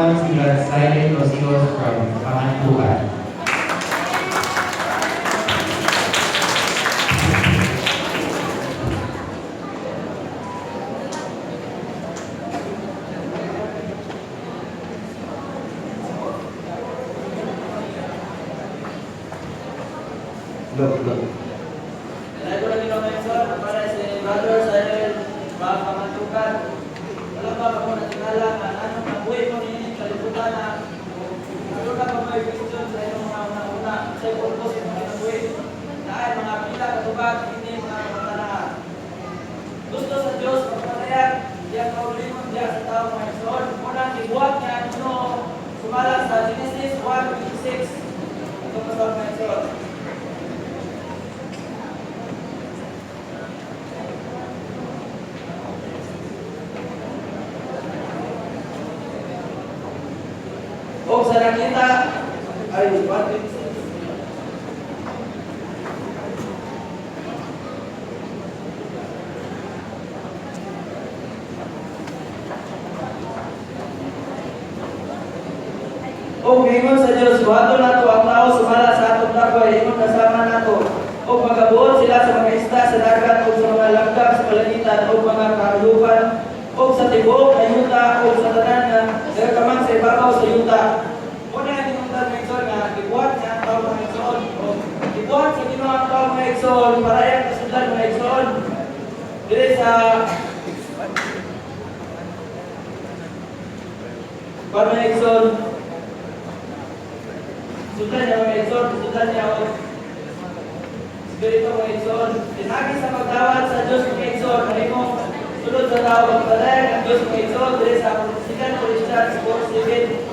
welcome Sila Silent Rosios from Kamantukan. Look. Dahil ko lang ginawa sir, para si Brother Cyril, mga kamantukan. Alam ba ako natingala na anong nabuhay mo ni kalibutan na ano ka pa may question sa iyong mga una-una sa purpose mo nabuhay. Dahil mga pila katubag, hindi mga kamantanaan. Gusto sa Diyos, pagpatayan, diyan kaulimon diyan sa tao mga Lord. Unang ibuhat niya ano, sumala sa Genesis 1:26. Ito pa sa mga Lord. O sa nakita ay bakit o gingon sa Dios wato nato ang tao sumala sa atong dagway ingon kasama nato o magabuot sila sa mga isda sa dagat o sa mga langgam sa kalangitan o mga kahuyupan o sa tibuok na yuta o sa tanan nga nagakamang sa ibabaw sa yuta. Muna nga ginuntan ng Igsoon nga gibuhat niya ang tao ng Igsoon o gibuhat sa Ginoo ang tao ng Igsoon para yung kasundan ng Igsoon dili sa para ng Igsoon sundan niya mga Igsoon sundan niya o Espiritu mga Igsoon pinagi sa pagdawat sa Diyos mga Igsoon malimong sunod sa tao magpadayan ang Diyos mga Igsoon dili sa Second Corinthians 4:7.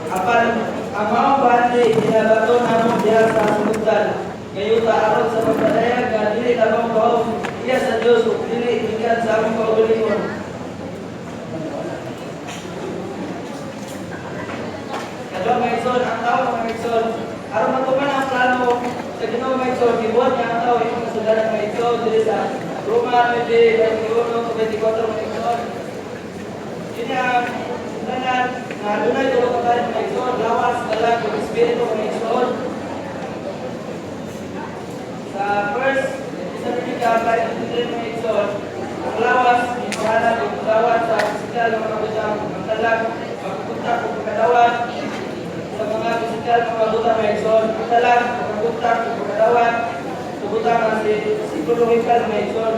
Apan ang mga bandi binabato namon diha sa sunugdan ngayuta aron sa pagpadayag nga dili lamang kaom iya sa Dios ug dili gikan sa among kaugalingon. Kadto mga Igsoon ang tao mga Igsoon aron matuman ang plano sa Ginoo mga Igsoon gibuhat niya ang tao imong kasundatan mga Igsoon dili sa Roma 9:21-24 mga Igsoon. Ini ang sundanan na dunay tulo ka tayo mga Igsoon lawas dalag ug espiritu mga Igsoon. Sa first Thessalonica 5:23 mga Igsoon ang lawas ibahala ug dawat sa pisikal nga mga butang ang dalag pagpuntak ug pagkadawat sa mga pisikal mga butang mga Igsoon ang dalag pagpuntak ug pagkadawat sa butang nga psikolohikal mga Igsoon